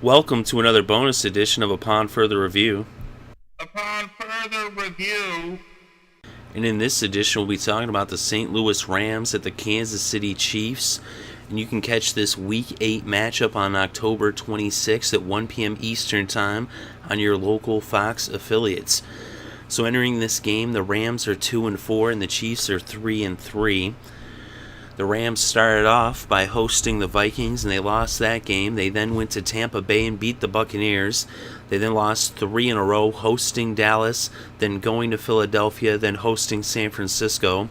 Welcome to another bonus edition of Upon Further Review. Upon further review, And in this edition, we'll be talking about the St. Louis Rams at the Kansas City Chiefs. And you can catch this Week 8 matchup on October 26th at 1 p.m. Eastern Time on your local Fox affiliates. So entering this game, the Rams are 2-4 and the Chiefs are 3-3. The Rams started off by hosting the Vikings, and they lost that game. They then went to Tampa Bay and beat the Buccaneers. They then lost 3 in a row, hosting Dallas, then going to Philadelphia, then hosting San Francisco.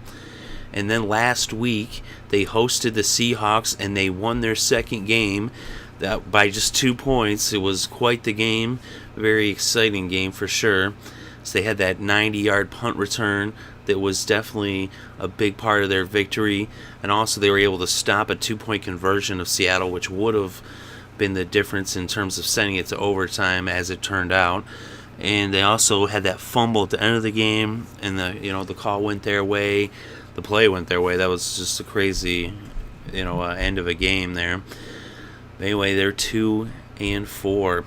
And then last week, they hosted the Seahawks, and they won their second game by just 2 points. It was quite the game, a very exciting game for sure. So they had that 90-yard punt return that was definitely a big part of their victory. And also they were able to stop a 2-point conversion of Seattle, which would have been the difference in terms of sending it to overtime as it turned out. And they also had that fumble at the end of the game, and the call went their way. The play went their way. That was just a crazy end of a game there. But anyway, they're 2-4.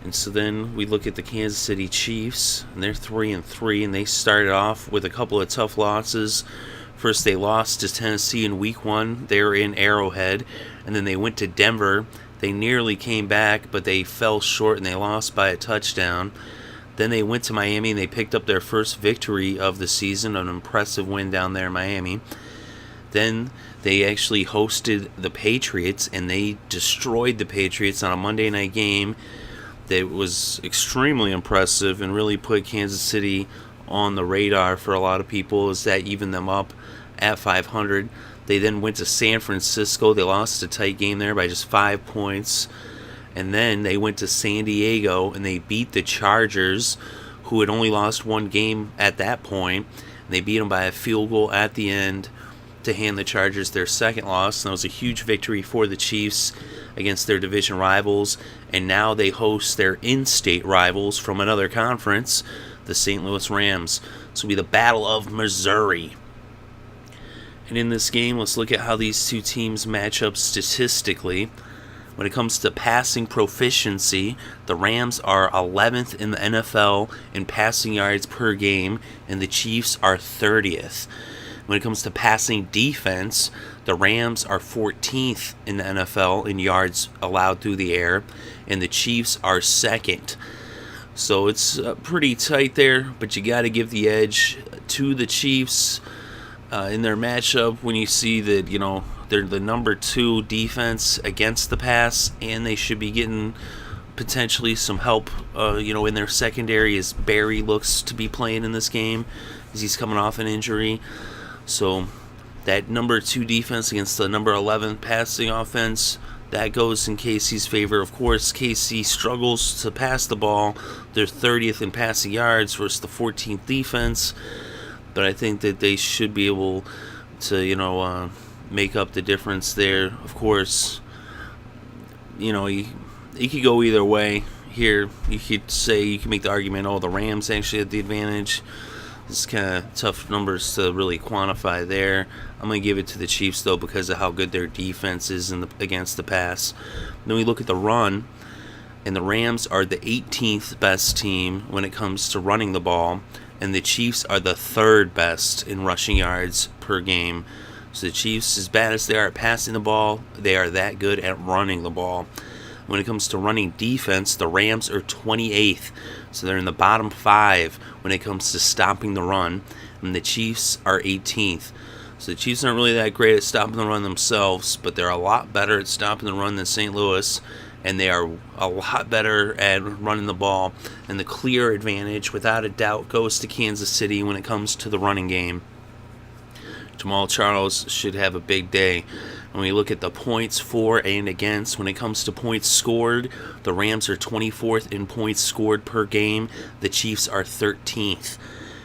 And so then we look at the Kansas City Chiefs, and they're 3-3, and they started off with a couple of tough losses. First, they lost to Tennessee in Week 1. They were in Arrowhead, and then they went to Denver. They nearly came back, but they fell short, and they lost by a touchdown. Then they went to Miami, and they picked up their first victory of the season, an impressive win down there in Miami. Then they actually hosted the Patriots, and they destroyed the Patriots on a Monday night game. That was extremely impressive and really put Kansas City on the radar for a lot of people, as that evened them up at 500. They then went to San Francisco. They lost a tight game there by just 5 points. And then they went to San Diego and they beat the Chargers, who had only lost one game at that point. And they beat them by a field goal at the end to hand the Chargers their second loss. And that was a huge victory for the Chiefs against their division rivals, and now they host their in-state rivals from another conference, the St. Louis Rams. This will be the Battle of Missouri. And in this game, let's look at how these two teams match up statistically. When it comes to passing proficiency, the Rams are 11th in the NFL in passing yards per game, and the Chiefs are 30th. When it comes to passing defense, the Rams are 14th in the NFL in yards allowed through the air, and the Chiefs are second. So it's pretty tight there, but you got to give the edge to the Chiefs in their matchup when you see that, they're the number 2 defense against the pass, and they should be getting potentially some help, in their secondary, as Barry looks to be playing in this game, as he's coming off an injury. So that number 2 defense against the number 11 passing offense, that goes in KC's favor. Of course, KC struggles to pass the ball. They're 30th in passing yards versus the 14th defense. But I think that they should be able to, make up the difference there. Of course, you could go either way here. You could make the argument, the Rams actually had the advantage. It's kind of tough numbers to really quantify there. I'm going to give it to the Chiefs, though, because of how good their defense is against the pass. Then we look at the run, and the Rams are the 18th best team when it comes to running the ball, and the Chiefs are the 3rd best in rushing yards per game. So the Chiefs, as bad as they are at passing the ball, they are that good at running the ball. When it comes to running defense, the Rams are 28th, so they're in the bottom 5 when it comes to stopping the run, and the Chiefs are 18th. So the Chiefs aren't really that great at stopping the run themselves, but they're a lot better at stopping the run than St. Louis, and they are a lot better at running the ball, and the clear advantage, without a doubt, goes to Kansas City when it comes to the running game. Jamal Charles should have a big day. When we look at the points for and against, when it comes to points scored, the Rams are 24th in points scored per game. The Chiefs are 13th.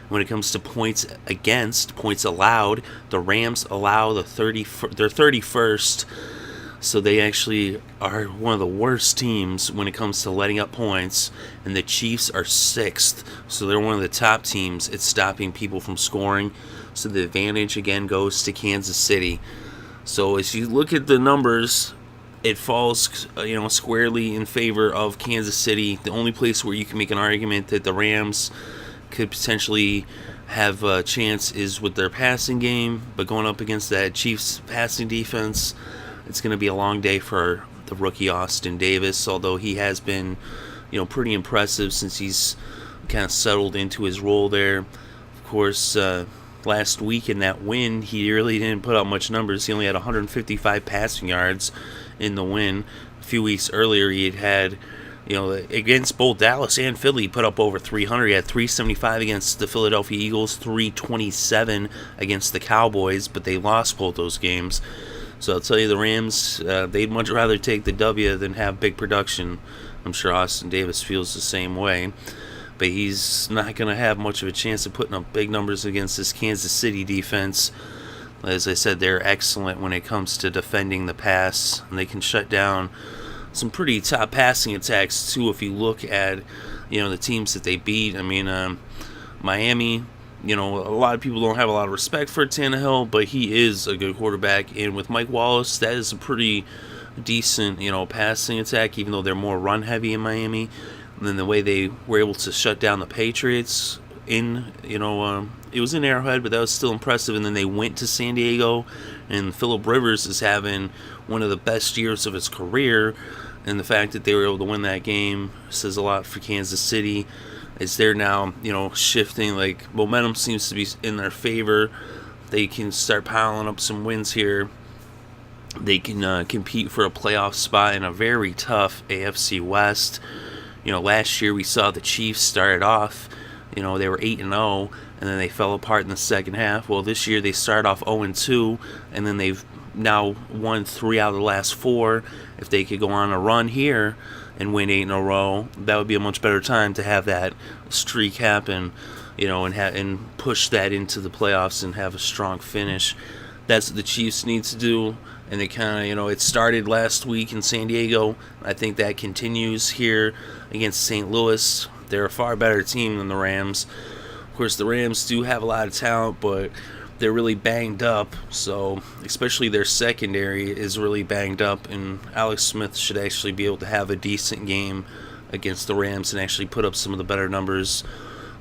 When it comes to points against, points allowed, the Rams allow they're 31st. So they actually are one of the worst teams when it comes to letting up points. And the Chiefs are 6th. So they're one of the top teams at stopping people from scoring. So the advantage, again, goes to Kansas City. So as you look at the numbers, it falls, squarely in favor of Kansas City. The only place where you can make an argument that the Rams could potentially have a chance is with their passing game, but going up against that Chiefs passing defense, it's going to be a long day for the rookie Austin Davis, although he has been, pretty impressive since he's kind of settled into his role there. Of course, last week in that win, he really didn't put out much numbers. He only had 155 passing yards in the win. A few weeks earlier, he had against both Dallas and Philly, he put up over 300. He had 375 against the Philadelphia Eagles, 327 against the Cowboys, but they lost both those games. So I'll tell you, the Rams, they'd much rather take the W than have big production. I'm sure Austin Davis feels the same way. But he's not going to have much of a chance of putting up big numbers against this Kansas City defense. As I said, they're excellent when it comes to defending the pass, and they can shut down some pretty top passing attacks too. If you look at the teams that they beat, Miami, a lot of people don't have a lot of respect for Tannehill, but he is a good quarterback, and with Mike Wallace, that is a pretty decent passing attack, even though they're more run heavy in Miami. And then the way they were able to shut down the Patriots it was in Arrowhead, but that was still impressive. And then they went to San Diego, and Phillip Rivers is having one of the best years of his career. And the fact that they were able to win that game says a lot for Kansas City, as they're now, shifting. Like, momentum seems to be in their favor. They can start piling up some wins here. They can compete for a playoff spot in a very tough AFC West. Last year we saw the Chiefs started off, they were 8-0, and then they fell apart in the second half. Well, this year they started off 0-2, and then they've now won 3 out of the last 4. If they could go on a run here and win 8 in a row, that would be a much better time to have that streak happen, and push that into the playoffs and have a strong finish. That's what the Chiefs need to do. And they kind of, it started last week in San Diego. I think that continues here against St. Louis. They're a far better team than the Rams. Of course, the Rams do have a lot of talent, but they're really banged up. So, especially their secondary is really banged up. And Alex Smith should actually be able to have a decent game against the Rams and actually put up some of the better numbers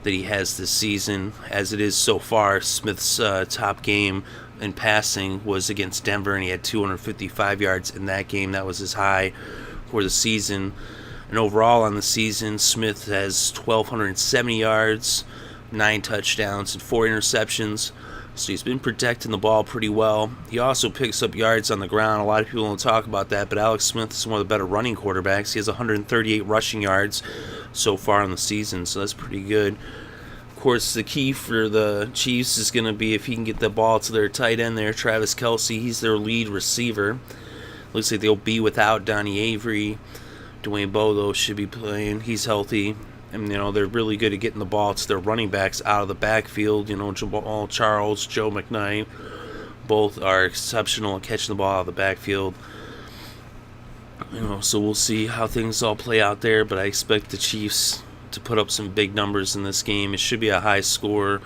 that he has this season. As it is so far, Smith's top game in passing was against Denver, and he had 255 yards in that game. That was his high for the season. And overall on the season, Smith has 1,270 yards, 9 touchdowns, and 4 interceptions. So he's been protecting the ball pretty well. He also picks up yards on the ground. A lot of people don't talk about that, but Alex Smith is one of the better running quarterbacks. He has 138 rushing yards so far in the season, so that's pretty good. Of course, the key for the Chiefs is going to be if he can get the ball to their tight end there, Travis Kelce. He's their lead receiver. Looks like they'll be without Donnie Avery. Dwayne Bowe should be playing. He's healthy. And, they're really good at getting the ball to their running backs out of the backfield. Jamal Charles, Joe McKnight, both are exceptional at catching the ball out of the backfield. So we'll see how things all play out there, but I expect the Chiefs to put up some big numbers in this game. It should be a high score.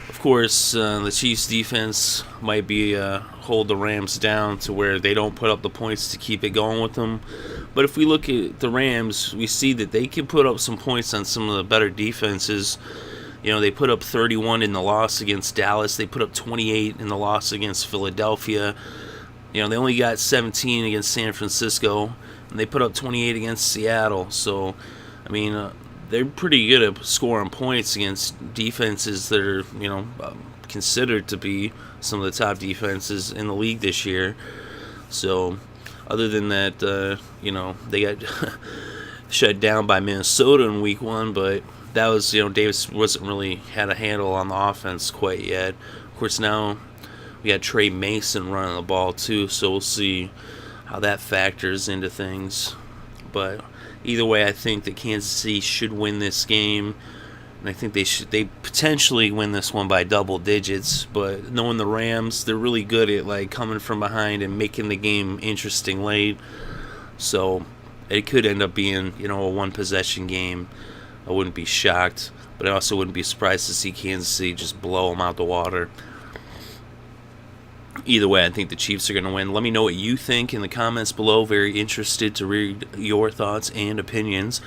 Of course, the Chiefs defense might be hold the Rams down to where they don't put up the points to keep it going with them. But if we look at the Rams, we see that they can put up some points on some of the better defenses. They put up 31 in the loss against Dallas. They put up 28 in the loss against Philadelphia. They only got 17 against San Francisco, and they put up 28 against Seattle. So, they're pretty good at scoring points against defenses that are, considered to be some of the top defenses in the league this year. So, other than that, they got shut down by Minnesota in week 1, but that was, Davis wasn't really had a handle on the offense quite yet. Of course, now we got Trey Mason running the ball too, so we'll see how that factors into things. But either way, I think that Kansas City should win this game, and I think they potentially win this one by double digits. But knowing the Rams, they're really good at coming from behind and making the game interesting late. So it could end up being a one possession game. I wouldn't be shocked, but I also wouldn't be surprised to see Kansas City just blow them out the water. Either way, I think the Chiefs are going to win. Let me know what you think in the comments below. Very interested to read your thoughts and opinions.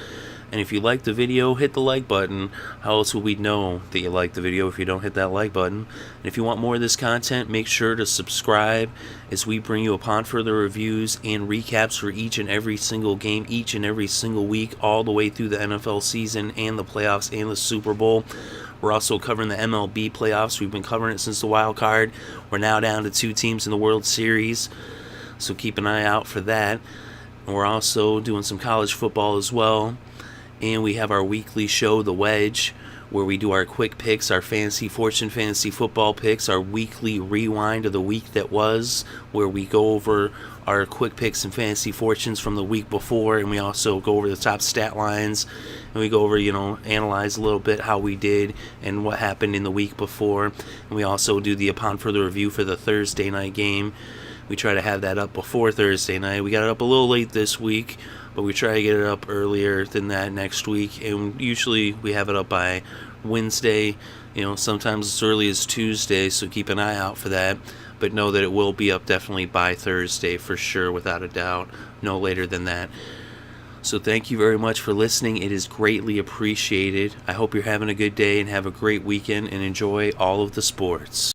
And if you like the video, hit the like button. How else will we know that you like the video if you don't hit that like button? And if you want more of this content, make sure to subscribe as we bring you upon further reviews and recaps for each and every single game, each and every single week, all the way through the NFL season and the playoffs and the Super Bowl. We're also covering the MLB playoffs. We've been covering it since the wild card. We're now down to 2 teams in the World Series, so keep an eye out for that. And we're also doing some college football as well. And we have our weekly show, The Wedge, where we do our quick picks, our fantasy fortune, fantasy football picks, our weekly rewind of the week that was, where we go over our quick picks and fantasy fortunes from the week before, and we also go over the top stat lines, and we go over, analyze a little bit how we did and what happened in the week before. And we also do the upon further review for the Thursday night game. We try to have that up before Thursday night. We got it up a little late this week, but we try to get it up earlier than that next week, and usually we have it up by Wednesday, sometimes as early as Tuesday, so keep an eye out for that. But know that it will be up definitely by Thursday for sure, without a doubt, no later than that. So thank you very much for listening. It is greatly appreciated. I hope you're having a good day and have a great weekend and enjoy all of the sports.